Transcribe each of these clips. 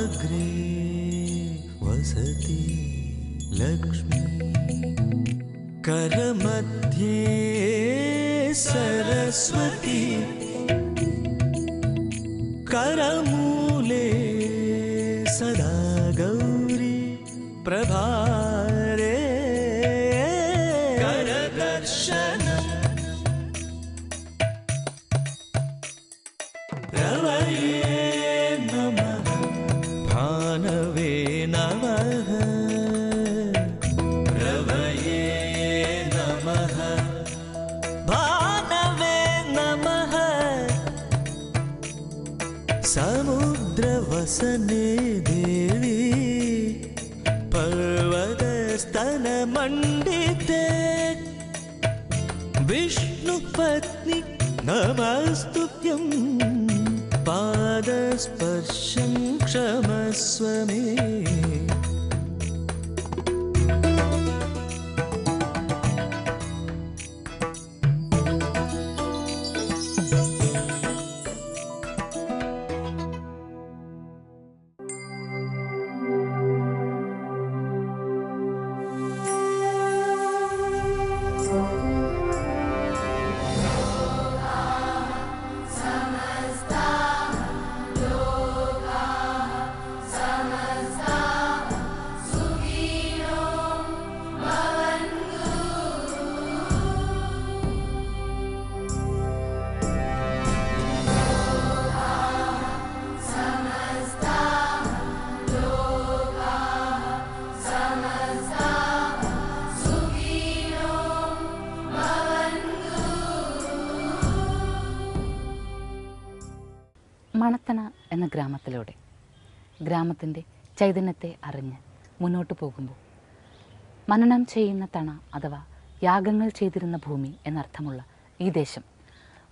अग्रे वसति लक्ष्मी करमध्ये सरस्वती करमूले सदा गौरी प्रभारे करदर्शन रवये नमः भानवे नमः रवये नमः भानवे नमः समुद्रवसने देवी पर्वतस्तनमण्डिते विष्णुपत्नी नमस्तुभ्यं पादस्पर्शं क्षमस्व मे മണത്തണ എന്ന ഗ്രാമത്തിലൂടെ ഗ്രാമത്തിൻ്റെ ചൈതന്യത്തെ അറിഞ്ഞ് മുന്നോട്ട് പോകുമ്പോൾ മനനം ചെയ്യുന്ന തണ അഥവാ യാഗങ്ങൾ ചെയ്തിരുന്ന ഭൂമി എന്നർത്ഥമുള്ള ഈ ദേശം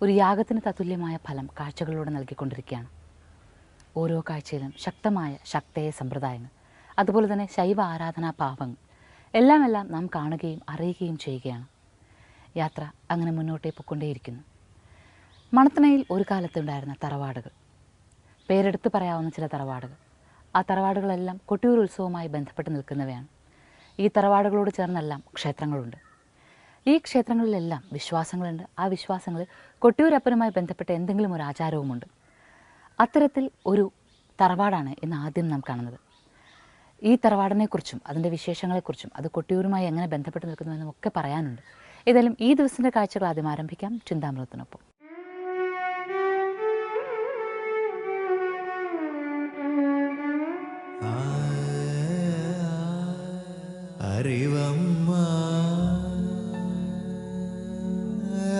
ഒരു യാഗത്തിന് തത്തുല്യമായ ഫലം കാഴ്ചകളിലൂടെ നൽകിക്കൊണ്ടിരിക്കുകയാണ്. ഓരോ കാഴ്ചയിലും ശക്തമായ ശക്തേയ സമ്പ്രദായങ്ങൾ, അതുപോലെ തന്നെ ശൈവ ആരാധനാ ഭാവങ്ങൾ എല്ലാം നാം കാണുകയും അറിയുകയും ചെയ്യുകയാണ്. യാത്ര അങ്ങനെ മുന്നോട്ടേ പോയിക്കൊണ്ടേയിരിക്കുന്നു. മണത്തണയിൽ ഒരു കാലത്തുണ്ടായിരുന്ന തറവാടുകൾ, പേരെടുത്ത് പറയാവുന്ന ചില തറവാടുകൾ, ആ തറവാടുകളെല്ലാം കൊട്ടിയൂർ ഉത്സവവുമായി ബന്ധപ്പെട്ട് നിൽക്കുന്നവയാണ്. ഈ തറവാടുകളോട് ചേർന്നെല്ലാം ക്ഷേത്രങ്ങളുണ്ട്. ഈ ക്ഷേത്രങ്ങളിലെല്ലാം വിശ്വാസങ്ങളുണ്ട്. ആ വിശ്വാസങ്ങളിൽ കൊട്ടിയൂരപ്പനുമായി ബന്ധപ്പെട്ട എന്തെങ്കിലും ഒരു ആചാരവുമുണ്ട്. അത്തരത്തിൽ ഒരു തറവാടാണ് ഇന്ന് ആദ്യം നാം കാണുന്നത്. ഈ തറവാടിനെക്കുറിച്ചും അതിൻ്റെ വിശേഷങ്ങളെക്കുറിച്ചും അത് കൊട്ടിയൂരുമായി എങ്ങനെ ബന്ധപ്പെട്ട് നിൽക്കുന്നുവെന്നും ഒക്കെ പറയാനുണ്ട്. ഏതായാലും ഈ ദിവസത്തിൻ്റെ കാഴ്ചകൾ ആദ്യം ആരംഭിക്കാം ചിന്താമൃതത്തിനൊപ്പം. അറിവമ്മ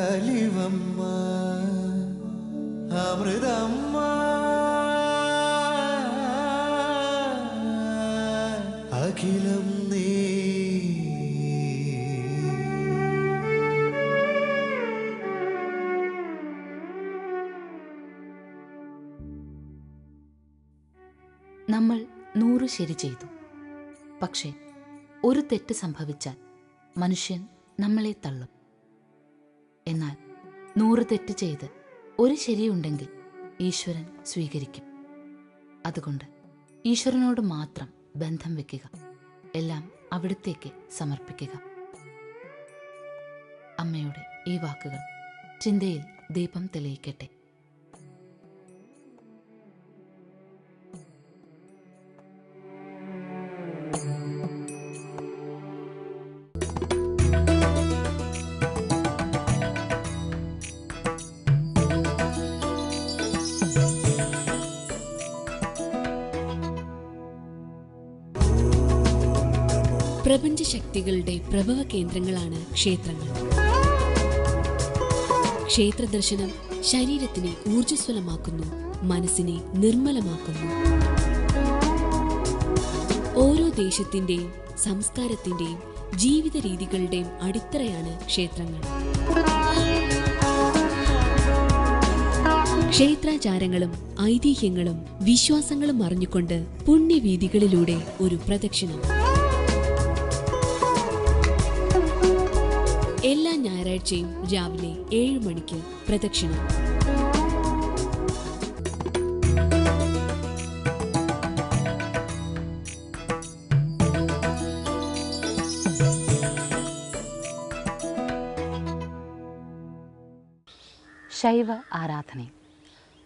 അലിവമ്മ അമൃതമ്മ അഖിലം നീ നമ്മൾ 100 ശരി ചെയ്തു. പക്ഷേ ഒരു തെറ്റ് സംഭവിച്ചാൽ മനുഷ്യൻ നമ്മളെ തള്ളും. എന്നാൽ 100 തെറ്റ് ചെയ്ത് ഒരു ശരിയുണ്ടെങ്കിൽ ഈശ്വരൻ സ്വീകരിക്കും. അതുകൊണ്ട് ഈശ്വരനോട് മാത്രം ബന്ധം വെക്കുക, എല്ലാം അവിടുത്തേക്ക് സമർപ്പിക്കുക. അമ്മയുടെ ഈ വാക്കുകൾ ചിന്തയിൽ ദീപം തെളിയിക്കട്ടെ. പ്രപഞ്ചശക്തികളുടെ പ്രഭവ കേന്ദ്രങ്ങളാണ് ക്ഷേത്രങ്ങൾ. ക്ഷേത്രദർശനം ശരീരത്തിനെ ഊർജ്ജസ്വലമാക്കുന്നു, മനസ്സിനെ നിർമ്മലമാക്കുന്നു. ഓരോ ദേശത്തിന്റെയും സംസ്കാരത്തിന്റെയും ജീവിത രീതികളുടെയും അടിത്തറയാണ് ക്ഷേത്രങ്ങൾ. ക്ഷേത്രാചാരങ്ങളും ഐതിഹ്യങ്ങളും വിശ്വാസങ്ങളും അറിഞ്ഞുകൊണ്ട് പുണ്യവീഥികളിലൂടെ ഒരു പ്രദക്ഷിണം. എല്ലാ ഞായറാഴ്ചയും രാവിലെ 7 മണിക്ക് പ്രദക്ഷിണം. ശൈവ ആരാധനയും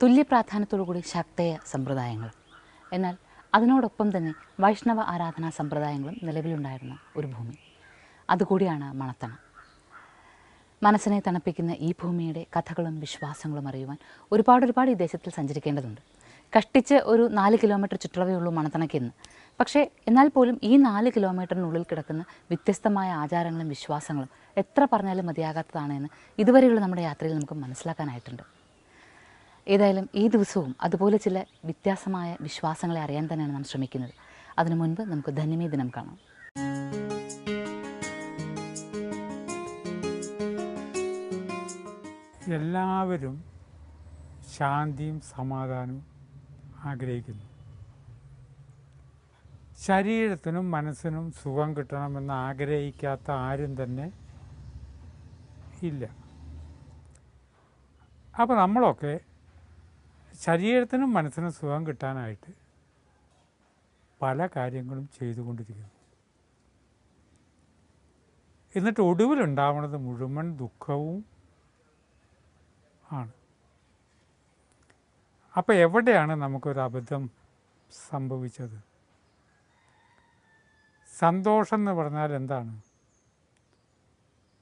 തുല്യ പ്രാധാന്യത്തോടുകൂടി ശാക്തേയ സമ്പ്രദായങ്ങൾ, എന്നാൽ അതിനോടൊപ്പം തന്നെ വൈഷ്ണവ ആരാധനാ സമ്പ്രദായങ്ങളും നിലവിലുണ്ടായിരുന്ന ഒരു ഭൂമി. അതുകൂടിയാണ് മണത്തണ. മനസ്സിനെ തണുപ്പിക്കുന്ന ഈ ഭൂമിയുടെ കഥകളും വിശ്വാസങ്ങളും അറിയുവാൻ ഒരുപാട് ഈ ദേശത്തിൽ സഞ്ചരിക്കേണ്ടതുണ്ട്. കഷ്ടിച്ച് ഒരു 4 കിലോമീറ്റർ ചുറ്റളവേ ഉള്ളൂ മണത്തണയ്ക്കെന്ന്. പക്ഷേ എന്നാൽ പോലും ഈ 4 കിലോമീറ്ററിനുള്ളിൽ കിടക്കുന്ന വ്യത്യസ്തമായ ആചാരങ്ങളും വിശ്വാസങ്ങളും എത്ര പറഞ്ഞാലും മതിയാകാത്തതാണ് എന്ന് ഇതുവരെയുള്ള നമ്മുടെ യാത്രയിൽ നമുക്ക് മനസ്സിലാക്കാനായിട്ടുണ്ട്. ഏതായാലും ഈ ദിവസവും അതുപോലെ ചില വ്യത്യാസമായ വിശ്വാസങ്ങളെ അറിയാൻ തന്നെയാണ് നാം ശ്രമിക്കുന്നത്. അതിനു മുൻപ് നമുക്ക് ധന്യമേ ദിനം കാണാം. എല്ലാവരും ശാന്തിയും സമാധാനവും ആഗ്രഹിക്കുന്നു. ശരീരത്തിനും മനസ്സിനും സുഖം കിട്ടണമെന്ന് ആഗ്രഹിക്കാത്ത ആരും തന്നെ ഇല്ല. അപ്പോൾ നമ്മളൊക്കെ ശരീരത്തിനും മനസ്സിനും സുഖം കിട്ടാനായിട്ട് പല കാര്യങ്ങളും ചെയ്തുകൊണ്ടിരിക്കുന്നു. എന്നിട്ട് ഒടുവിലുണ്ടാവുന്നത് മുഴുവൻ ദുഃഖവും ആണ്. അപ്പോൾ എവിടെയാണ് നമുക്കൊരു അബദ്ധം സംഭവിച്ചത്? സന്തോഷം എന്ന് പറഞ്ഞാൽ എന്താണ്?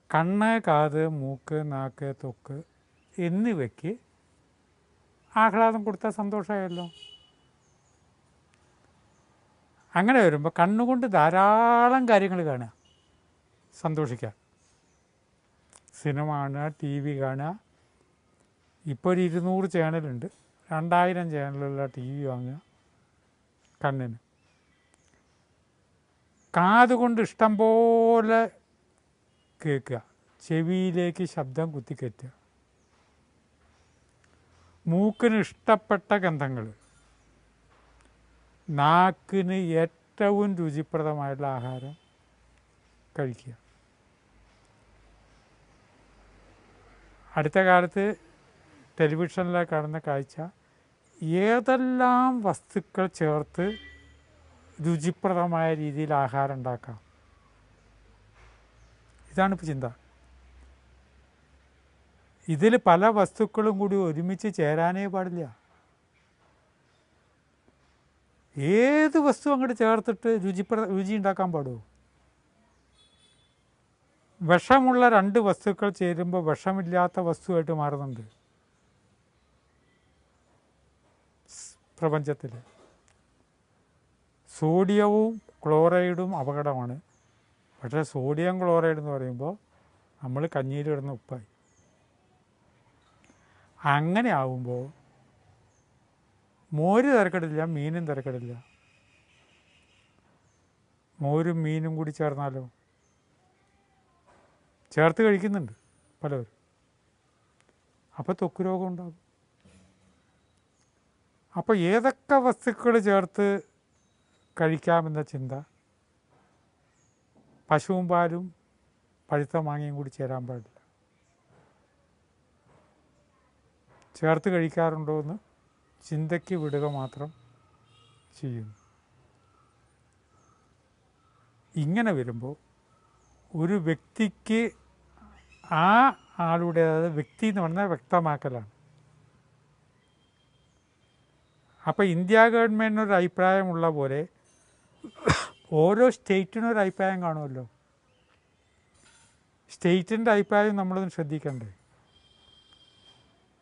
കണ്ണ്, കാത്, മൂക്ക്, നാക്ക്, ത്വക്ക് എന്നിവയ്ക്ക് ആഹ്ലാദം കൊടുത്താൽ സന്തോഷമായല്ലോ. അങ്ങനെ വരുമ്പോൾ കണ്ണുകൊണ്ട് ധാരാളം കാര്യങ്ങൾ കാണുക, സന്തോഷിക്കുക. സിനിമ കാണുക, ടി വി കാണുക. ഇപ്പോൾ ഒരു 200 ചാനലുണ്ട്, 2000 ചാനലുള്ള ടി വി വാങ്ങുക കണ്ണിന്. കാതുകൊണ്ട് ഇഷ്ടം പോലെ കേൾക്കുക, ചെവിയിലേക്ക് ശബ്ദം കുത്തിക്കയറ്റുക. മൂക്കിന് ഇഷ്ടപ്പെട്ട ഗന്ധങ്ങൾ, നാക്കിന് ഏറ്റവും രുചിപ്രദമായിട്ടുള്ള ആഹാരം കഴിക്കുക. അടുത്ത കാലത്ത് ടെലിവിഷനിൽ കാണുന്ന കാഴ്ച, ഏതെല്ലാം വസ്തുക്കൾ ചേർത്ത് രുചിപ്രദമായ രീതിയിൽ ആഹാരം ഉണ്ടാക്കാം. ഇതാണിപ്പോൾ ചിന്ത. ഇതിൽ പല വസ്തുക്കളും കൂടി ഒരുമിച്ച് ചേരാനേ പാടില്ല. ഏത് വസ്തു അങ്ങോട്ട് ചേർത്തിട്ട് രുചി ഉണ്ടാക്കാൻ പാടുമോ? വിഷമുള്ള 2 വസ്തുക്കൾ ചേരുമ്പോൾ വിഷമില്ലാത്ത വസ്തുവായിട്ട് മാറുന്നുണ്ട് പ്രപഞ്ചത്തിൽ. സോഡിയവും ക്ലോറൈഡും അപകടമാണ്. പക്ഷേ സോഡിയം ക്ലോറൈഡ് എന്ന് പറയുമ്പോൾ നമ്മൾ കഞ്ഞിയിലിടുന്ന ഉപ്പായി. അങ്ങനെ ആവുമ്പോൾ മോര് തിരക്കിടില്ല, മീനും തിരക്കിടില്ല. മോരും മീനും കൂടി ചേർന്നാലോ? ചേർത്ത് കഴിക്കുന്നുണ്ട് പലവരും. അപ്പോൾ ത്വക്ക് രോഗം ഉണ്ടാകും. അപ്പോൾ ഏതൊക്കെ വസ്തുക്കൾ ചേർത്ത് കഴിക്കാമെന്ന ചിന്ത, പശുവും പാലും പഴുത്ത മാങ്ങയും കൂടി ചേരാൻ പാടില്ല. ചേർത്ത് കഴിക്കാറുണ്ടോ എന്ന് ചിന്തയ്ക്ക് വിടുക മാത്രം ചെയ്യുന്നു. ഇങ്ങനെ വരുമ്പോൾ ഒരു വ്യക്തിക്ക് ആ ആളുടെ, അതായത് വ്യക്തി എന്ന് പറഞ്ഞാൽ വ്യക്തമാക്കലാണ്. അപ്പോൾ ഇന്ത്യ ഗവൺമെൻറ്റിനൊരു അഭിപ്രായമുള്ള പോലെ ഓരോ സ്റ്റേറ്റിനും ഒരു അഭിപ്രായം കാണുമല്ലോ. സ്റ്റേറ്റിൻ്റെ അഭിപ്രായം നമ്മളൊന്ന് ശ്രദ്ധിക്കണ്ടേ?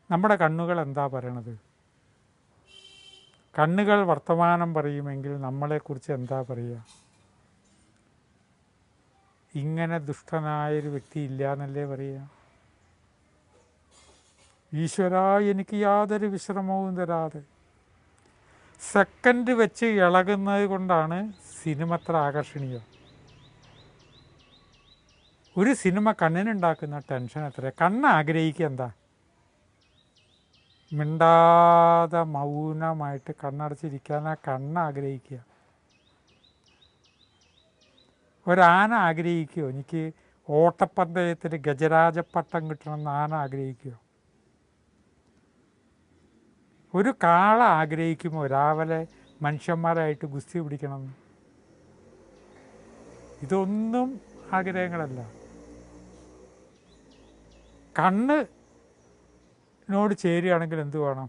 നമ്മുടെ കണ്ണുകൾ എന്താ പറയണത്? കണ്ണുകൾ വർത്തമാനം പറയുമെങ്കിൽ നമ്മളെക്കുറിച്ച് എന്താ പറയുക? ഇങ്ങനെ ദുഷ്ടനായൊരു വ്യക്തി ഇല്ല എന്നല്ലേ പറയുക. ഈശ്വര, എനിക്ക് യാതൊരു വിശ്രമവും തരാതെ സെക്കൻഡ് വെച്ച് ഇളകുന്നത് കൊണ്ടാണ് സിനിമ അത്ര ആകർഷണീയം. ഒരു സിനിമ കണ്ണിനുണ്ടാക്കുന്ന ടെൻഷൻ എത്ര? കണ്ണ് ആഗ്രഹിക്കുക എന്താ? മിണ്ടാതെ മൗനമായിട്ട് കണ്ണടച്ചിരിക്കാൻ കണ്ണ് ആഗ്രഹിക്കുക. ഒരാന ആഗ്രഹിക്കുമോ എനിക്ക് ഓട്ടപ്പന്തയത്തിൽ ഗജരാജപ്പട്ടം കിട്ടണമെന്ന് ആന ആഗ്രഹിക്കുമോ? ഒരു കാള ആഗ്രഹിക്കുമോ രാവിലെ മനുഷ്യന്മാരായിട്ട് ഗുസ്തി പിടിക്കണമെന്ന്? ഇതൊന്നും ആഗ്രഹങ്ങളല്ല. കണ്ണ് നോട് ചേരുകയാണെങ്കിൽ എന്ത് വേണം?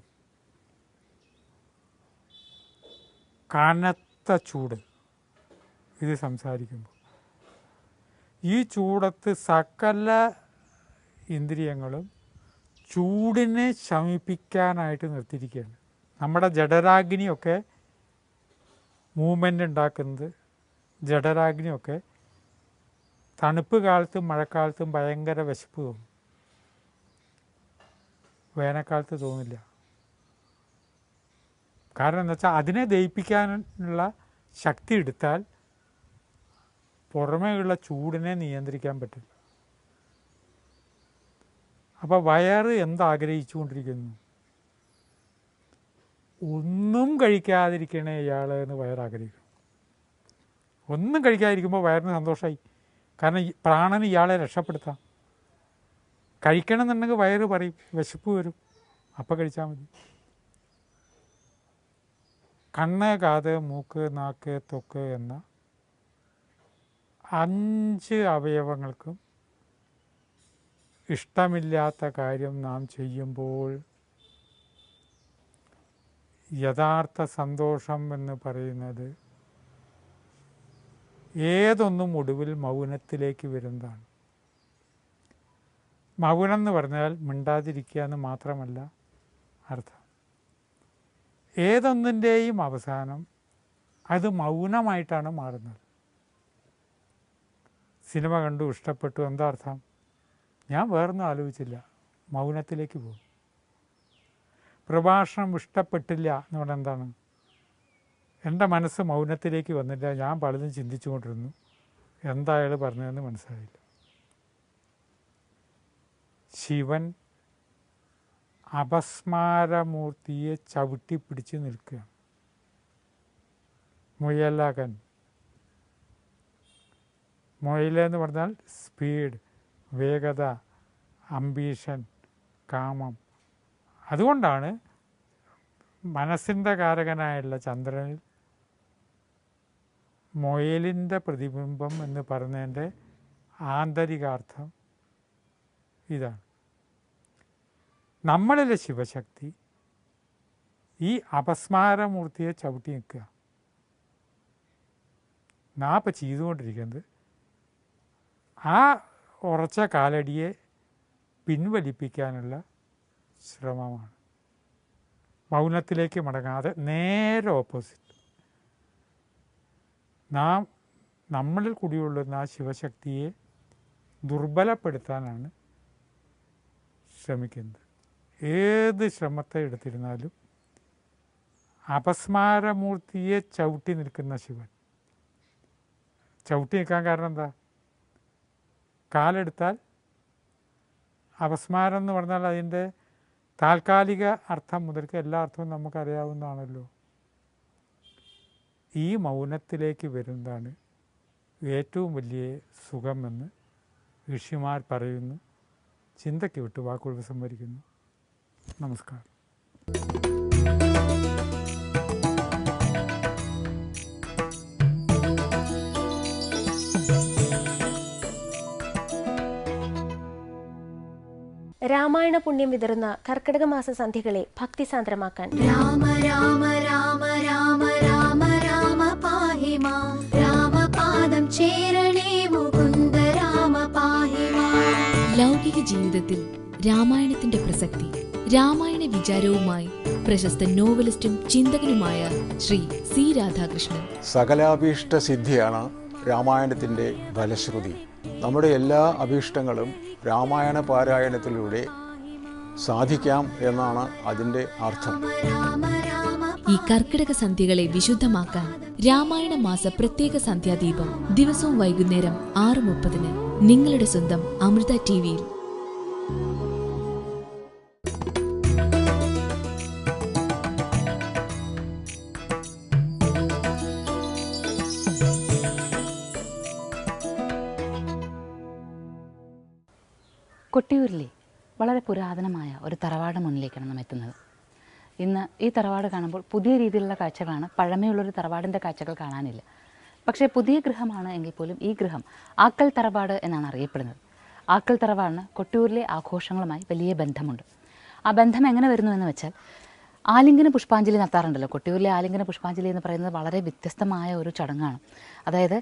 കനത്ത ചൂട്. ഇത് സംസാരിക്കുമ്പോൾ ഈ ചൂടത്ത് സകല ഇന്ദ്രിയങ്ങളും ചൂടിനെ ശമിപ്പിക്കാനായിട്ട് നിർത്തിയിരിക്കുകയാണ്. നമ്മുടെ ജഠരാഗ്നിയൊക്കെ മൂവ്മെൻ്റ് ഉണ്ടാക്കുന്നത്, ജഠരാഗ്നിയൊക്കെ തണുപ്പ് കാലത്തും മഴക്കാലത്തും ഭയങ്കര വിശപ്പ് തോന്നും, വേനൽക്കാലത്ത് തോന്നില്ല. കാരണം എന്താ വെച്ചാൽ അതിനെ ദഹിപ്പിക്കാനുള്ള ശക്തി എടുത്താൽ പുറമേയുള്ള ചൂടിനെ നിയന്ത്രിക്കാൻ പറ്റില്ല. അപ്പോൾ വയറ് എന്താഗ്രഹിച്ചുകൊണ്ടിരിക്കുന്നു? ഒന്നും കഴിക്കാതിരിക്കണേ ഇയാൾ എന്ന് വയറാഗ്രഹിക്കും. ഒന്നും കഴിക്കാതിരിക്കുമ്പോൾ വയറിന് സന്തോഷമായി. കാരണം പ്രാണന് ഇയാളെ രക്ഷപ്പെടുത്താം. കഴിക്കണം എന്നുണ്ടെങ്കിൽ വയറ് പറയും, വിശപ്പ് വരും, അപ്പം കഴിച്ചാൽ മതി. കണ്ണ്, കാത്, മൂക്ക്, നാക്ക്, ത്വക്ക് എന്ന 5 അവയവങ്ങൾക്കും ഇഷ്ടമില്ലാത്ത കാര്യം നാം ചെയ്യുമ്പോൾ യഥാർത്ഥ സന്തോഷം എന്ന് പറയുന്നത് ഏതൊന്നും ഒടുവിൽ മൗനത്തിലേക്ക് വരുന്നതാണ്. മൗനം എന്ന് പറഞ്ഞാൽ മിണ്ടാതിരിക്കുക എന്ന് മാത്രമല്ല അർത്ഥം. ഏതൊന്നിൻ്റെയും അവസാനം അത് മൗനമായിട്ടാണ് മാറുന്നത്. സിനിമ കണ്ടു, ഇഷ്ടപ്പെട്ടു, എന്താ അർത്ഥം? ഞാൻ വേറൊന്നും ആലോചിച്ചില്ല, മൗനത്തിലേക്ക് പോകും. പ്രഭാഷണം ഇഷ്ടപ്പെട്ടില്ല എന്ന് പറഞ്ഞാൽ എന്താണ്? എൻ്റെ മനസ്സ് മൗനത്തിലേക്ക് വന്നില്ല, ഞാൻ പലതും ചിന്തിച്ചു കൊണ്ടിരുന്നു, എന്താ അയാൾ പറഞ്ഞതെന്ന് മനസ്സിലായില്ല. ശിവൻ അപസ്മാരമൂർത്തിയെ ചവിട്ടി പിടിച്ച് നിൽക്കുകയാണ്. മുയലകൻ, മുയലെന്ന് പറഞ്ഞാൽ സ്പീഡ്, വേഗത, അംബീഷൻ, കാമം. അതുകൊണ്ടാണ് മനസ്സിൻ്റെ കാരകനായുള്ള ചന്ദ്രനിൽ മുയലിൻ്റെ പ്രതിബിംബം എന്ന് പറഞ്ഞതിൻ്റെ ആന്തരികാർത്ഥം ഇതാണ്. നമ്മളിലെ ശിവശക്തി ഈ അപസ്മാരമൂർത്തിയെ ചവിട്ടി നിൽക്കുക. നാം ഇപ്പം ചെയ്തുകൊണ്ടിരിക്കുന്നത് ആ ഉറച്ച കാലടിയെ പിൻവലിപ്പിക്കാനുള്ള ശ്രമമാണ്. മൗനത്തിലേക്ക് മടങ്ങാതെ നേരെ ഓപ്പോസിറ്റ്. നമ്മളിൽ കുടികൊള്ളുന്ന ആ ശിവശക്തിയെ ദുർബലപ്പെടുത്താനാണ് ശ്രമിക്കുന്നത്. ഏത് ശ്രമത്തെ എടുത്തിരുന്നാലും അപസ്മാരമൂർത്തിയെ ചവിട്ടി നിൽക്കുന്ന ശിവൻ. ചവിട്ടി നിൽക്കാൻ കാരണം എന്താ? കാലെടുത്താൽ അപസ്മാരം എന്ന് പറഞ്ഞാൽ അതിൻ്റെ താൽക്കാലിക അർത്ഥം മുതൽക്ക് എല്ലാ അർത്ഥവും നമുക്കറിയാവുന്നതാണല്ലോ. ഈ മൗനത്തിലേക്ക് വരുന്നതാണ് ഏറ്റവും വലിയ സുഖമെന്ന് ഋഷിമാർ പറയുന്നു. ചിന്തയ്ക്ക് വിട്ട് വാക്കുകൾ സംവരിക്കുന്നു. നമസ്കാരം. രാമായണ പുണ്യം വിതറുന്ന കർക്കിടക മാസ സന്ധ്യകളെ ഭക്തിസാന്ദ്രമാക്കാൻ രാമ രാമ രാമ രാമ രാമ രാമ പാഹി മാം രാമപാദം ചേരണേ മുകുന്ദ രാമ പാഹി മാം. ലൗകിക ജീവിതത്തിൽ രാമായണത്തിന്റെ പ്രസക്തി, രാമായണ വിചാരവുമായി പ്രശസ്ത നോവലിസ്റ്റും ചിന്തകനുമായ ശ്രീ സി രാധാകൃഷ്ണൻ. സകലാഭീഷ്ട സിദ്ധിയാണ് രാമായണത്തിൻ്റെ ഫലശ്രുതി. നമ്മുടെ എല്ലാ അഭീഷ്ടങ്ങളും രാമായണ പാരായണത്തിലൂടെ സാധിക്കാം എന്നാണ് അതിൻ്റെ അർത്ഥം. ഈ കർക്കിടക സന്ധ്യകളെ വിശുദ്ധമാക്കാൻ രാമായണ മാസ പ്രത്യേക സന്ധ്യാദീപം ദിവസവും വൈകുന്നേരം 6:30 നിങ്ങളുടെ സ്വന്തം അമൃത ടിവിയിൽ. കൊട്ടിയൂരിലെ വളരെ പുരാതനമായ ഒരു തറവാട് മുന്നിലേക്കാണ് നാം എത്തുന്നത്. ഇന്ന് ഈ തറവാട് കാണുമ്പോൾ പുതിയ രീതിയിലുള്ള കാഴ്ചകളാണ്. പഴമയുള്ളൊരു തറവാടിൻ്റെ കാഴ്ചകൾ കാണാനില്ല. പക്ഷേ പുതിയ ഗൃഹമാണ് എങ്കിൽ പോലും ഈ ഗൃഹം ആക്കൽ തറവാട് എന്നാണ് അറിയപ്പെടുന്നത്. ആക്കൽ തറവാടിന് കൊട്ടിയൂരിലെ ആഘോഷങ്ങളുമായി വലിയ ബന്ധമുണ്ട്. ആ ബന്ധം എങ്ങനെ വരുന്നു എന്ന് വെച്ചാൽ ആലിംഗന പുഷ്പാഞ്ജലി നടത്താറുണ്ടല്ലോ. കൊട്ടിയൂരിലെ ആലിംഗന പുഷ്പാഞ്ജലി എന്ന് പറയുന്നത് വളരെ വ്യത്യസ്തമായ ഒരു ചടങ്ങാണ്. അതായത്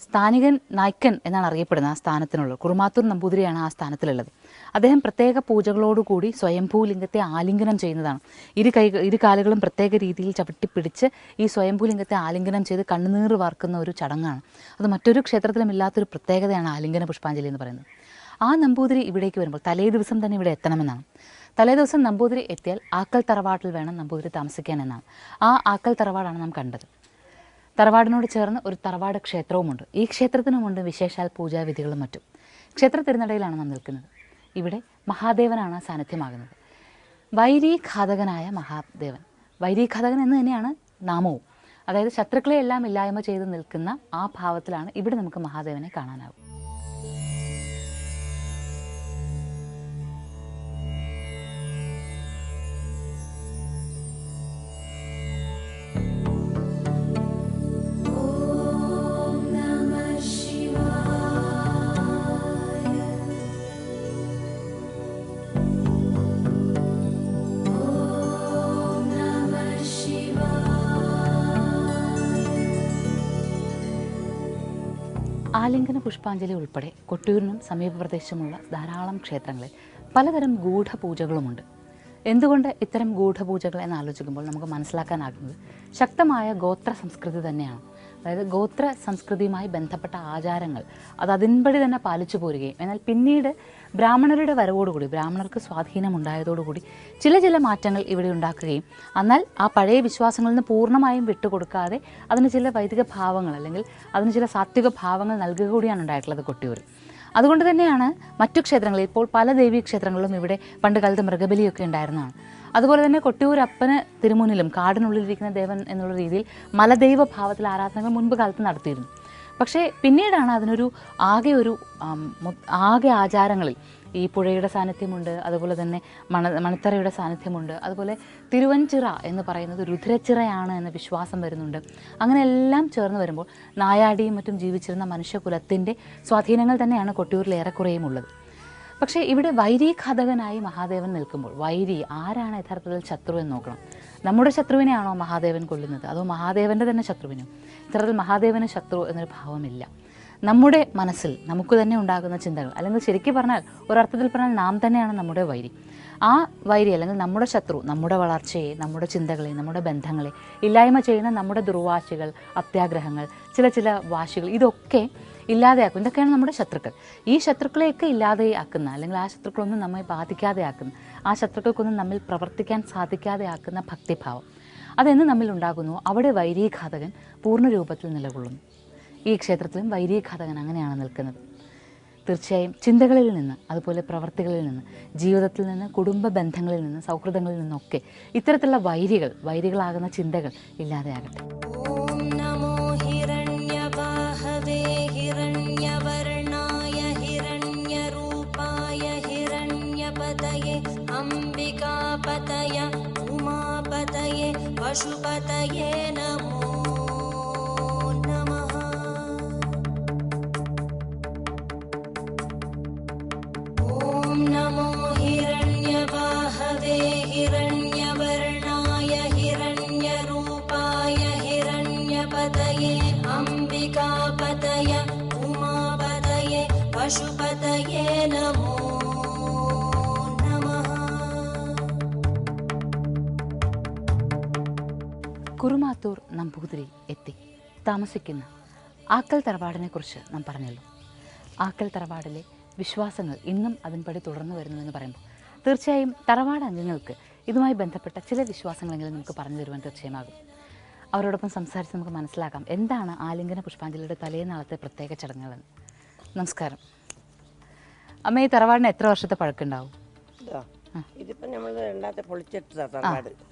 സ്ഥാനികൻ നായ്ക്കൻ എന്നാണ് അറിയപ്പെടുന്നത് ആ സ്ഥാനത്തിനുള്ളത്. കുറുമാത്തൂർ നമ്പൂതിരിയാണ് ആ സ്ഥാനത്തിലുള്ളത്. അദ്ദേഹം പ്രത്യേക പൂജകളോടുകൂടി സ്വയംഭൂലിംഗത്തെ ആലിംഗനം ചെയ്യുന്നതാണ്. ഇരു കാലുകളും പ്രത്യേക രീതിയിൽ ചവിട്ടിപ്പിടിച്ച് ഈ സ്വയംഭൂലിംഗത്തെ ആലിംഗനം ചെയ്ത് കണ്ണുനീർ വാർക്കുന്ന ഒരു ചടങ്ങാണ്. അത് മറ്റൊരു ക്ഷേത്രത്തിലും ഇല്ലാത്തൊരു പ്രത്യേകതയാണ് ആലിംഗന പുഷ്പാഞ്ജലി എന്ന് പറയുന്നത്. ആ നമ്പൂതിരി ഇവിടേക്ക് വരുമ്പോൾ തലേ ദിവസം തന്നെ ഇവിടെ എത്തണമെന്നാണ്. തലേ ദിവസം നമ്പൂതിരി എത്തിയാൽ ആക്കൽ തറവാട്ടിൽ വേണം നമ്പൂതിരി താമസിക്കാൻ എന്നാണ്. ആ ആക്കൽ തറവാടാണ് നാം കണ്ടത്. തറവാടിനോട് ചേർന്ന് ഒരു തറവാട് ക്ഷേത്രവുമുണ്ട്. ഈ ക്ഷേത്രത്തിനുമുണ്ട് വിശേഷാൽ പൂജാവിധികളും മറ്റും. ക്ഷേത്ര തിരുനടയിലാണ് നാം നിൽക്കുന്നത്. ഇവിടെ മഹാദേവനാണ് സാന്നിധ്യമാകുന്നത്. വൈരീഘാതകനായ മഹാദേവൻ, വൈരീഘാതകൻ എന്ന് തന്നെയാണ് നാമവും. അതായത് ശത്രുക്കളെ എല്ലാം ഇല്ലായ്മ ചെയ്ത് നിൽക്കുന്ന ആ ഭാവത്തിലാണ് ഇവിടെ നമുക്ക് മഹാദേവനെ കാണാനാവും. ആലിംഗന പുഷ്പാഞ്ജലി ഉൾപ്പെടെ കൊട്ടിയൂരിനും സമീപ പ്രദേശമുള്ള ധാരാളം ക്ഷേത്രങ്ങളിൽ പലതരം ഗൂഢപൂജകളുമുണ്ട്. എന്തുകൊണ്ട് ഇത്തരം ഗൂഢപൂജകൾ എന്നാലോചിക്കുമ്പോൾ നമുക്ക് മനസ്സിലാക്കാനാകുന്നത് ശക്തമായ ഗോത്ര സംസ്കൃതി തന്നെയാണ്. അതായത് ഗോത്ര സംസ്കൃതിയുമായി ബന്ധപ്പെട്ട ആചാരങ്ങൾ അത് അതിൻപടി തന്നെ പാലിച്ചു പോരുകയും എന്നാൽ പിന്നീട് ബ്രാഹ്മണരുടെ വരവോടുകൂടി ബ്രാഹ്മണർക്ക് സ്വാധീനമുണ്ടായതോടുകൂടി ചില മാറ്റങ്ങൾ ഇവിടെ ഉണ്ടാക്കുകയും എന്നാൽ ആ പഴയ വിശ്വാസങ്ങളിൽ നിന്ന് പൂർണ്ണമായും വിട്ടുകൊടുക്കാതെ അതിന് ചില വൈദിക ഭാവങ്ങൾ അല്ലെങ്കിൽ അതിന് ചില സാത്വിക ഭാവങ്ങൾ നൽകുക കൂടിയാണ് ഉണ്ടായിട്ടുള്ളത് കൊട്ടിയൂർ. അതുകൊണ്ട് തന്നെയാണ് മറ്റു ക്ഷേത്രങ്ങളിൽ ഇപ്പോൾ പല ദേവീ ക്ഷേത്രങ്ങളിലും ഇവിടെ പണ്ട് കാലത്ത് മൃഗബലിയൊക്കെ ഉണ്ടായിരുന്നതാണ്. അതുപോലെ തന്നെ കൊട്ടിയൂർ അപ്പന് തിരുമുന്നിലും കാടിനുള്ളിലിരിക്കുന്ന ദേവൻ എന്നുള്ള രീതിയിൽ മലദൈവ ഭാവത്തിൽ ആരാധനകൾ മുൻപ് കാലത്ത് നടത്തിയിരുന്നു. പക്ഷേ പിന്നീടാണ് അതിനൊരു ആകെ ആചാരങ്ങളിൽ ഈ പുഴയുടെ സാന്നിധ്യമുണ്ട്, അതുപോലെ തന്നെ മണിത്തറയുടെ സാന്നിധ്യമുണ്ട്, അതുപോലെ തിരുവഞ്ചിറ എന്ന് പറയുന്നത് രുദ്രച്ചിറയാണ് എന്ന വിശ്വാസം വരുന്നുണ്ട്. അങ്ങനെ എല്ലാം ചേർന്ന് വരുമ്പോൾ നായാടിയും മറ്റും ജീവിച്ചിരുന്ന മനുഷ്യകുലത്തിൻ്റെ സ്വാധീനങ്ങൾ തന്നെയാണ് കൊട്ടിയൂരിൽ ഏറെക്കുറയും ഉള്ളത്. പക്ഷേ ഇവിടെ വൈരീഘാതകനായി മഹാദേവൻ നിൽക്കുമ്പോൾ വൈരി ആരാണ് യഥാർത്ഥത്തിൽ ശത്രു എന്ന് നോക്കണം. നമ്മുടെ ശത്രുവിനെയാണോ മഹാദേവൻ കൊല്ലുന്നത്, അതോ മഹാദേവൻ്റെ തന്നെ ശത്രുവിനോ? ഇത്തരത്തിൽ മഹാദേവന് ശത്രു എന്നൊരു ഭാവമില്ല. നമ്മുടെ മനസ്സിൽ നമുക്ക് തന്നെ ഉണ്ടാകുന്ന ചിന്തകൾ, അല്ലെങ്കിൽ ശരിക്കും പറഞ്ഞാൽ ഒരർത്ഥത്തിൽ പറഞ്ഞാൽ നാം തന്നെയാണ് നമ്മുടെ വൈരി. ആ വൈരി അല്ലെങ്കിൽ നമ്മുടെ ശത്രു നമ്മുടെ വളർച്ചയെ, നമ്മുടെ ചിന്തകളെ, നമ്മുടെ ബന്ധങ്ങളെ ഇല്ലായ്മ ചെയ്യുന്ന നമ്മുടെ ദുർവാശികൾ, അത്യാഗ്രഹങ്ങൾ, ചില വാശികൾ ഇതൊക്കെ ഇല്ലാതെയാക്കും. ഇതൊക്കെയാണ് നമ്മുടെ ശത്രുക്കൾ. ഈ ശത്രുക്കളെയൊക്കെ ഇല്ലാതെയാക്കുന്ന അല്ലെങ്കിൽ ആ ശത്രുക്കളൊന്നും നമ്മെ ബാധിക്കാതെയാക്കുന്ന, ആ ശത്രുക്കൾക്കൊന്നും നമ്മിൽ പ്രവർത്തിക്കാൻ സാധിക്കാതെയാക്കുന്ന ഭക്തിഭാവം അതെന്ന് നമ്മിൽ ഉണ്ടാകുന്നു. അവിടെ വൈരീഘാതകൻ പൂർണ്ണരൂപത്തിൽ നിലകൊള്ളുന്നു. ഈ ക്ഷേത്രത്തിലും വൈരീഘാതകൻ അങ്ങനെയാണ് നിൽക്കുന്നത്. തീർച്ചയായും ചിന്തകളിൽ നിന്ന്, അതുപോലെ പ്രവർത്തികളിൽ നിന്ന്, ജീവിതത്തിൽ നിന്ന്, കുടുംബ ബന്ധങ്ങളിൽ നിന്ന്, സൗഹൃദങ്ങളിൽ നിന്നൊക്കെ ഇത്തരത്തിലുള്ള വൈരികളാകുന്ന ചിന്തകൾ ഇല്ലാതെയാകട്ടെ. अंबिकापतय उमापतये पशुपतये नमो नमः। ॐ नमो हिरण्यवाहवे हिरण्यवर्णाय हिरण्यरूपाय हिरण्यपतये अंबिकापतय उमापतये पशुपतये नमो। കുറുമാത്തൂർ നമ്പൂതിരി എത്തി താമസിക്കുന്ന ആക്കൽ തറവാടിനെക്കുറിച്ച് നാം പറഞ്ഞല്ലോ. ആക്കൽ തറവാടിലെ വിശ്വാസങ്ങൾ ഇന്നും അതിൻപടി തുടർന്നു വരുന്നുവെന്ന് പറയുമ്പോൾ തീർച്ചയായും തറവാട് അംഗങ്ങൾക്ക് ഇതുമായി ബന്ധപ്പെട്ട ചില വിശ്വാസങ്ങളെങ്കിലും നമുക്ക് പറഞ്ഞു തരുവാൻ തീർച്ചയായും. അവരോടൊപ്പം സംസാരിച്ച് നമുക്ക് മനസ്സിലാക്കാം എന്താണ് ആലിംഗന പുഷ്പാഞ്ജലിയുടെ തലേനാളത്തെ പ്രത്യേക ചടങ്ങുകളെന്ന്. നമസ്കാരം അമ്മ. ഈ തറവാടിന് എത്ര വർഷത്തെ പഴക്കമുണ്ടാവും?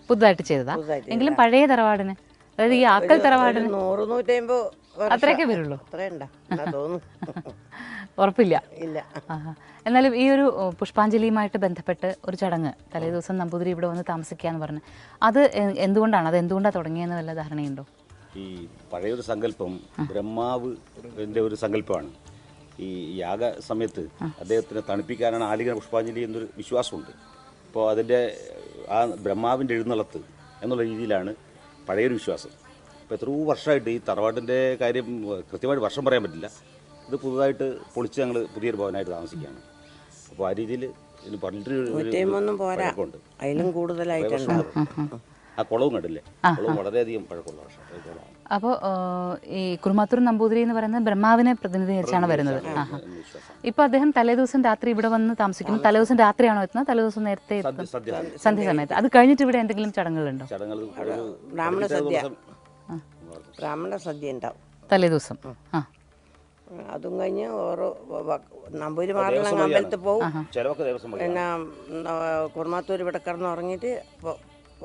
പുതുതായിട്ട് ചെയ്തതാ? എങ്കിലും പഴയ തറവാടിന്, അതായത് ഈ ആക്കൽ തറവാടിന് അത്രയൊക്കെ വരുള്ളൂ? ഉറപ്പില്ല. എന്നാലും ഈ ഒരു പുഷ്പാഞ്ജലിയുമായിട്ട് ബന്ധപ്പെട്ട് ഒരു ചടങ്ങ് തലേ ദിവസം നമ്പൂതിരി ഇവിടെ വന്ന് താമസിക്കുക എന്ന് പറഞ്ഞ് അത് എന്തുകൊണ്ടാണ്, അത് എന്തുകൊണ്ടാണ് തുടങ്ങിയെന്ന് വല്ല ധാരണയുണ്ടോ? ഈ പഴയൊരു സങ്കല്പം ബ്രഹ്മാവിൻ്റെ ഒരു സങ്കല്പമാണ്. ഈ യാഗ സമയത്ത് അദ്ദേഹത്തിനെ തണുപ്പിക്കാനാണ് ആലിംഗന പുഷ്പാഞ്ജലി എന്നൊരു വിശ്വാസമുണ്ട്. അപ്പോൾ അതിൻ്റെ ആ ബ്രഹ്മാവിൻ്റെ എഴുന്നള്ളത്ത് എന്നുള്ള രീതിയിലാണ് പഴയൊരു വിശ്വാസം. ഇപ്പോൾ എത്രയോ വർഷമായിട്ട് ഈ തറവാട്ടിൻ്റെ കാര്യം കൃത്യമായിട്ട് വർഷം പറയാൻ പറ്റില്ല. ഇത് പുതുതായിട്ട് പൊളിച്ച് ഞങ്ങൾ പുതിയൊരു ഭവനമായിട്ട് താമസിക്കുകയാണ്. അപ്പോൾ ആ രീതിയിൽ ഇതിന് പഴക്കമുണ്ട്. അതിലും കൂടുതലായിട്ടുണ്ട്. ആ കുളവും കണ്ടില്ലേ, കുളവും വളരെയധികം പഴക്കമുള്ള വർഷം. അപ്പോൾ ഈ കുറുമാത്തൂർ നമ്പൂതിരി എന്ന് പറയുന്നത് ബ്രഹ്മാവിനെ പ്രതിനിധീകരിച്ചാണ് വരുന്നത്. ഇപ്പൊ അദ്ദേഹം തലേദിവസം രാത്രി ഇവിടെ വന്ന് താമസിക്കുന്നു. തലേദിവസം രാത്രിയാണോ എത്തുന്നത്? തലേദിവസം നേരത്തെ സന്ധ്യ സമയത്ത്. അത് കഴിഞ്ഞിട്ട് ഇവിടെ എന്തെങ്കിലും ചടങ്ങുകളുണ്ടോ? ബ്രാഹ്മണ സദ്യ ഉണ്ടാവും തലേദിവസം. അതും കഴിഞ്ഞ് ഓരോ നമ്പൂരിമാരുടെ അമ്പലത്തിൽ പോവും. പിന്നെ കുറുമാത്തൂർ ഇവിടെ കിടന്ന് ഉറങ്ങിയിട്ട്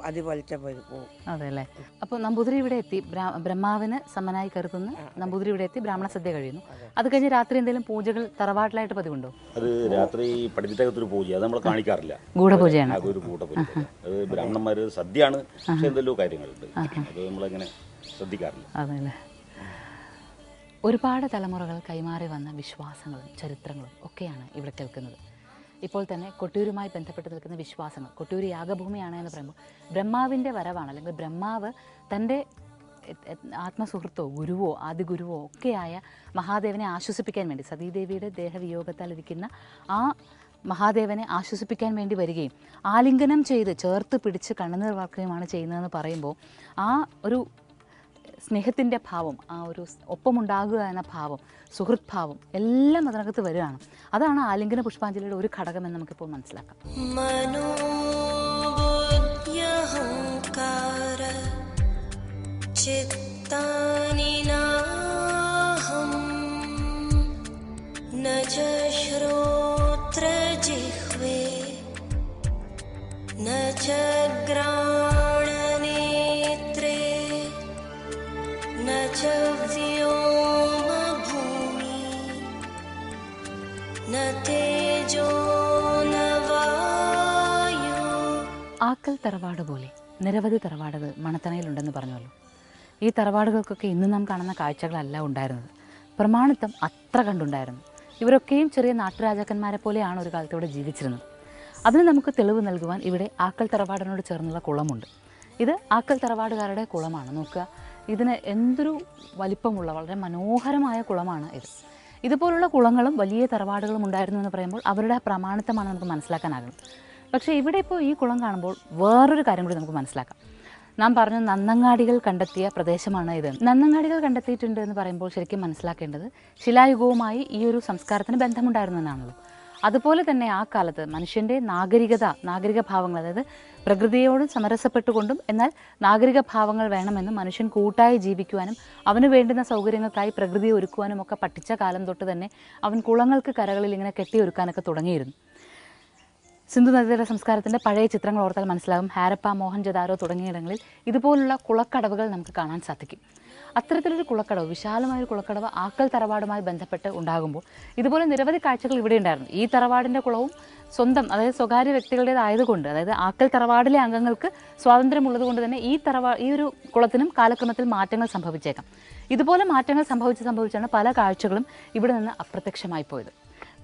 അതിപൊലിച്ച പോയി പോകും. അതെ അല്ലേ. അപ്പോൾ നമ്പൂതിരി ഇവിടെ എത്തി, ബ്രഹ്മാവിന് സമനായി കരുതുന്ന നമ്പൂതിരി ഇവിടെ എത്തി ബ്രാഹ്മണ സദ്യ കഴിയുന്നു. അത് കഴിഞ്ഞ് രാത്രി എന്തെങ്കിലും പൂജകൾ തറവാട്ടിലായിട്ട് പതിവുണ്ടോ? അത് രാത്രി പഠിപ്പിച്ചകത്തൊരു പൂജ, അത് നമ്മൾ കാണിക്കാറില്ല. ഗൂഢപൂജയാണ്. ഒരു ഗൂഢപൂജ. അത് ബ്രാഹ്മണന്മാർ സദ്യയാണ്, പക്ഷെ എന്തെല്ലോ കാര്യങ്ങളുണ്ട്, അത് നമ്മളങ്ങനെ ശ്രദ്ധിക്കാറില്ല. അതെ അല്ലേ. ഒരുപാട് തലമുറകൾ കൈമാറി വന്ന വിശ്വാസങ്ങളും ചരിത്രങ്ങളും ഒക്കെയാണ് ഇവിടെ കേൾക്കുന്നത്. ഇപ്പോൾ തന്നെ കൊട്ടിയൂരുമായി ബന്ധപ്പെട്ട് നിൽക്കുന്ന വിശ്വാസങ്ങൾ, കൊട്ടിയൂർ യാഗഭൂമിയാണ് എന്ന് പറയുമ്പോൾ ബ്രഹ്മാവിൻ്റെ വരവാണ്, അല്ലെങ്കിൽ ബ്രഹ്മാവ് തൻ്റെ ആത്മസുഹൃത്തോ ഗുരുവോ ആദിഗുരുവോ ഒക്കെയായ മഹാദേവനെ ആശ്വസിപ്പിക്കാൻ വേണ്ടി, സതീദേവിയുടെ ദേഹവിയോഗത്താൽ ഇരിക്കുന്ന ആ മഹാദേവനെ ആശ്വസിപ്പിക്കാൻ വേണ്ടി വരികയും ആലിംഗനം ചെയ്ത് ചേർത്ത് പിടിച്ച് കണ്ണുനീർ വാർക്കുകയുമാണ് ചെയ്യുന്നതെന്ന് പറയുമ്പോൾ ആ ഒരു സ്നേഹത്തിൻ്റെ ഭാവം, ആ ഒരു ഒപ്പമുണ്ടാകുക എന്ന ഭാവം, സുഹൃത് ഭാവം എല്ലാം അതിനകത്ത് വരികയാണ്. അതാണ് ആലിംഗന പുഷ്പാഞ്ജലിയുടെ ഒരു ഘടകമെന്ന് നമുക്കിപ്പോൾ മനസ്സിലാക്കാം. ആക്കൽ തറവാട് പോലെ നിരവധി തറവാടുകൾ മണത്തണയിലുണ്ടെന്ന് പറഞ്ഞല്ലോ. ഈ തറവാടുകൾക്കൊക്കെ ഇന്ന് നാം കാണുന്ന കാഴ്ചകളല്ല ഉണ്ടായിരുന്നത്. പ്രമാണിത്വം അത്ര കണ്ടുണ്ടായിരുന്നു. ഇവരൊക്കെയും ചെറിയ നാട്ടുരാജാക്കന്മാരെ പോലെയാണ് ഒരു കാലത്ത് ഇവിടെ ജീവിച്ചിരുന്നത്. അതിന് നമുക്ക് തെളിവ് നൽകുവാൻ ഇവിടെ ആക്കൽ തറവാടിനോട് ചേർന്നുള്ള കുളമുണ്ട്. ഇത് ആക്കൽ തറവാടുകാരുടെ കുളമാണ്. നോക്കുക, ഇതിന് എന്തൊരു വലിപ്പമുള്ള വളരെ മനോഹരമായ കുളമാണ് ഇത്. ഇതുപോലുള്ള കുളങ്ങളും വലിയ തറവാടുകളും ഉണ്ടായിരുന്നു എന്ന് പറയുമ്പോൾ അവരുടെ പ്രമാണിത്വമാണ് നമുക്ക് മനസ്സിലാക്കാനാകും. പക്ഷേ ഇവിടെ ഇപ്പോൾ ഈ കുളം കാണുമ്പോൾ വേറൊരു കാര്യം കൂടി നമുക്ക് മനസ്സിലാക്കാം. നാം പറഞ്ഞു നന്നങ്ങാടികൾ കണ്ടെത്തിയ പ്രദേശമാണ് ഇത്. നന്നങ്ങാടികൾ കണ്ടെത്തിയിട്ടുണ്ട് എന്ന് പറയുമ്പോൾ ശരിക്കും മനസ്സിലാക്കേണ്ടത് ശിലായുഗവുമായി ഈ ഒരു സംസ്കാരത്തിന് ബന്ധമുണ്ടായിരുന്നു എന്നാണല്ലോ. അതുപോലെ തന്നെ ആ കാലത്ത് മനുഷ്യൻ്റെ നാഗരിക ഭാവങ്ങൾ, അതായത് പ്രകൃതിയോട് സമരസപ്പെട്ടുകൊണ്ടും എന്നാൽ നാഗരിക ഭാവങ്ങൾ വേണമെന്നും മനുഷ്യൻ കൂട്ടായി ജീവിക്കുവാനും അവന് വേണ്ടുന്ന സൗകര്യങ്ങൾക്കായി പ്രകൃതിയെ ഒരുക്കുവാനും ഒക്കെ പഠിച്ച കാലം തൊട്ട് തന്നെ അവൻ കുളങ്ങൾക്ക് കരകളിൽ ഇങ്ങനെ കെട്ടിയൊരുക്കാനൊക്കെ തുടങ്ങിയിരുന്നു. സിന്ധു നദീതട സംസ്കാരത്തിൻ്റെ പഴയ ചിത്രങ്ങൾ ഓർത്താൽ മനസ്സിലാകും. ഹാരപ്പ, മോഹൻജദാരോ തുടങ്ങിയിടങ്ങളിൽ ഇതുപോലുള്ള കുളക്കടവുകൾ നമുക്ക് കാണാൻ സാധിക്കും. അത്തരത്തിലൊരു കുളക്കടവ്, വിശാലമായൊരു കുളക്കടവ് ആക്കൽ തറവാടുമായി ബന്ധപ്പെട്ട് ഉണ്ടാകുമ്പോൾ ഇതുപോലെ നിരവധി കാഴ്ചകൾ ഇവിടെ ഉണ്ടായിരുന്നു. ഈ തറവാടിൻ്റെ കുളവും സ്വന്തം, അതായത് സ്വകാര്യ വ്യക്തികളുടേതായതുകൊണ്ട്, അതായത് ആക്കൽ തറവാടിലെ അംഗങ്ങൾക്ക് സ്വാതന്ത്ര്യമുള്ളത് കൊണ്ട് തന്നെ ഈ ഒരു കുളത്തിനും കാലക്രമത്തിൽ മാറ്റങ്ങൾ സംഭവിച്ചേക്കാം. ഇതുപോലെ മാറ്റങ്ങൾ സംഭവിച്ചാണ് പല കാഴ്ചകളും ഇവിടെ നിന്ന് അപ്രത്യക്ഷമായി പോയത്.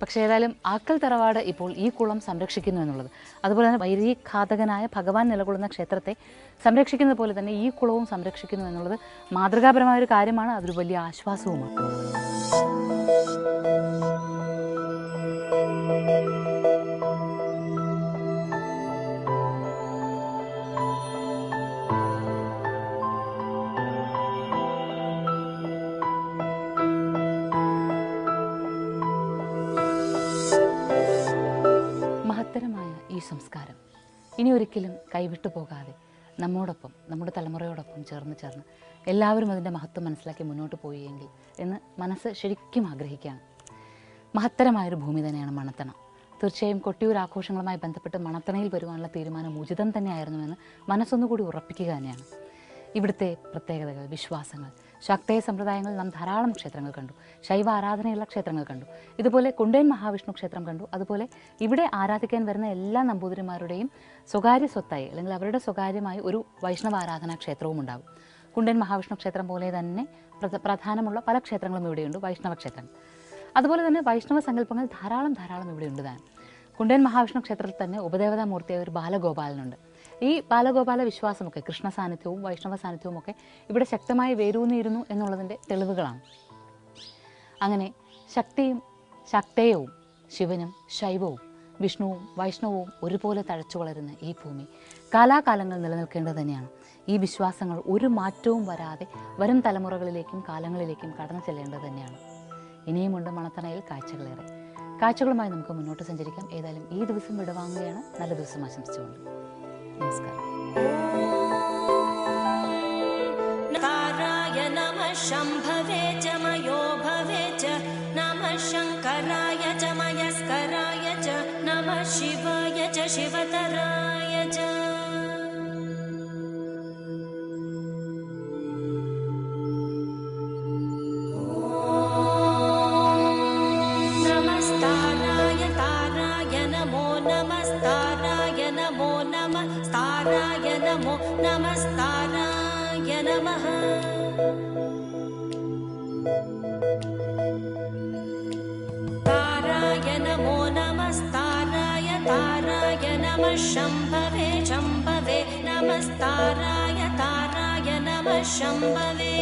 പക്ഷേ ഏതായാലും ആക്കൽ തറവാട് ഇപ്പോൾ ഈ കുളം സംരക്ഷിക്കുന്നു എന്നുള്ളത്, അതുപോലെ തന്നെ വൈരീഘാതകനായ ഭഗവാൻ നിലകൊള്ളുന്ന ക്ഷേത്രത്തെ സംരക്ഷിക്കുന്നത് പോലെ തന്നെ ഈ കുളവും സംരക്ഷിക്കുന്നു എന്നുള്ളത് മാതൃകാപരമായൊരു കാര്യമാണ്. അതൊരു വലിയ ആശ്വാസവുമാണ്. മഹത്തരമായ ഈ സംസ്കാരം ഇനി ഒരിക്കലും കൈവിട്ടു പോകാതെ നമ്മോടൊപ്പം, നമ്മുടെ തലമുറയോടൊപ്പം ചേർന്ന് എല്ലാവരും അതിൻ്റെ മഹത്വം മനസ്സിലാക്കി മുന്നോട്ട് പോയെങ്കിൽ എന്ന് മനസ്സ് ശരിക്കും ആഗ്രഹിക്കുകയാണ്. മഹത്തരമായൊരു ഭൂമി തന്നെയാണ് മണത്തണ. തീർച്ചയായും കൊട്ടിയൂർ ആഘോഷങ്ങളുമായി ബന്ധപ്പെട്ട് മണത്തണയിൽ വരുവാനുള്ള തീരുമാനം ഉചിതം തന്നെയായിരുന്നുവെന്ന് മനസ്സൊന്നുകൂടി ഉറപ്പിക്കുക തന്നെയാണ്. ഇവിടുത്തെ പ്രത്യേകതകൾ, വിശ്വാസങ്ങൾ, ശാക്തേയ സമ്പ്രദായങ്ങളിൽ നാം ധാരാളം ക്ഷേത്രങ്ങൾ കണ്ടു. ശൈവ ആരാധനയുള്ള ക്ഷേത്രങ്ങൾ കണ്ടു. ഇതുപോലെ കുണ്ടേൻ മഹാവിഷ്ണു ക്ഷേത്രം കണ്ടു. അതുപോലെ ഇവിടെ ആരാധിക്കാൻ വരുന്ന എല്ലാ നമ്പൂതിരിമാരുടെയും സ്വകാര്യ സ്വത്തായി, അല്ലെങ്കിൽ അവരുടെ സ്വകാര്യമായി ഒരു വൈഷ്ണവ ആരാധനാ ക്ഷേത്രവും ഉണ്ടാകും. കുണ്ടേൻ മഹാവിഷ്ണു ക്ഷേത്രം പോലെ തന്നെ പ്രധാനമുള്ള പല ക്ഷേത്രങ്ങളും ഇവിടെയുണ്ട്, വൈഷ്ണവ ക്ഷേത്രങ്ങൾ. അതുപോലെ തന്നെ വൈഷ്ണവ സങ്കല്പങ്ങൾ ധാരാളം ഇവിടെ ഉണ്ട് താൻ. കുണ്ടൻ മഹാവിഷ്ണു ക്ഷേത്രത്തിൽ തന്നെ ഉപദേവതാ മൂർത്തിയായ ഒരു ബാലഗോപാലനുണ്ട്. ഈ ബാലഗോപാല വിശ്വാസമൊക്കെ കൃഷ്ണ സാന്നിധ്യവും വൈഷ്ണവ സാന്നിധ്യവും ഒക്കെ ഇവിടെ ശക്തമായി വേരൂന്നിയിരുന്നു എന്നുള്ളതിൻ്റെ തെളിവുകളാണ്. അങ്ങനെ ശക്തിയും ശക്തേയവും ശിവനും ശൈവവും വിഷ്ണുവും വൈഷ്ണവവും ഒരുപോലെ തഴച്ചു വളരുന്ന ഈ ഭൂമി കാലാകാലങ്ങൾ നിലനിൽക്കേണ്ടത് തന്നെയാണ്. ഈ വിശ്വാസങ്ങൾ ഒരു മാറ്റവും വരാതെ വരും തലമുറകളിലേക്കും കാലങ്ങളിലേക്കും കടന്നു ചെല്ലേണ്ടത് തന്നെയാണ്. ഇനിയുമുണ്ട് മണത്തണയിൽ കാഴ്ചകളേറെ. കാഴ്ചകളുമായി നമുക്ക് മുന്നോട്ട് സഞ്ചരിക്കാം. ഏതായാലും ഈ ദിവസം വിടവാങ്ങുകയാണ്. നല്ല ദിവസം ആശംസിച്ചുകൊണ്ട് നമസ്കാരം. शम्भवे च मयो भवे च नमः शङ्कराय च मयस्कराय च नमः शिवाय च शिवतराय च नमस्ताराय ताराय नमो नमस्ताराय नमो नमस्ताराय नमो नमस्ताराय नमः ताराय नमो नमस्ताराय ताराय नमः शम्भवे शम्भवे नमस्ताराय ताराय नमः शम्भवे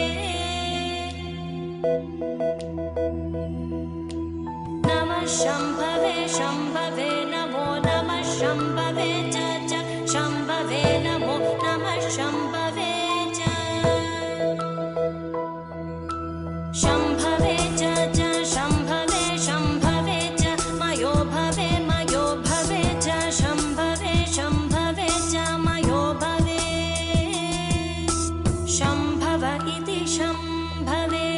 नमः शम्भवे शम्भवे नमो नमः शम्भवे च शम्भवे नमो नमः शम्भवे च शम्भवे च शम्भवे शम्भवे च मयो भवे च शम्भवे शम्भवे च मयो भवे शम्भव इति शम्भवे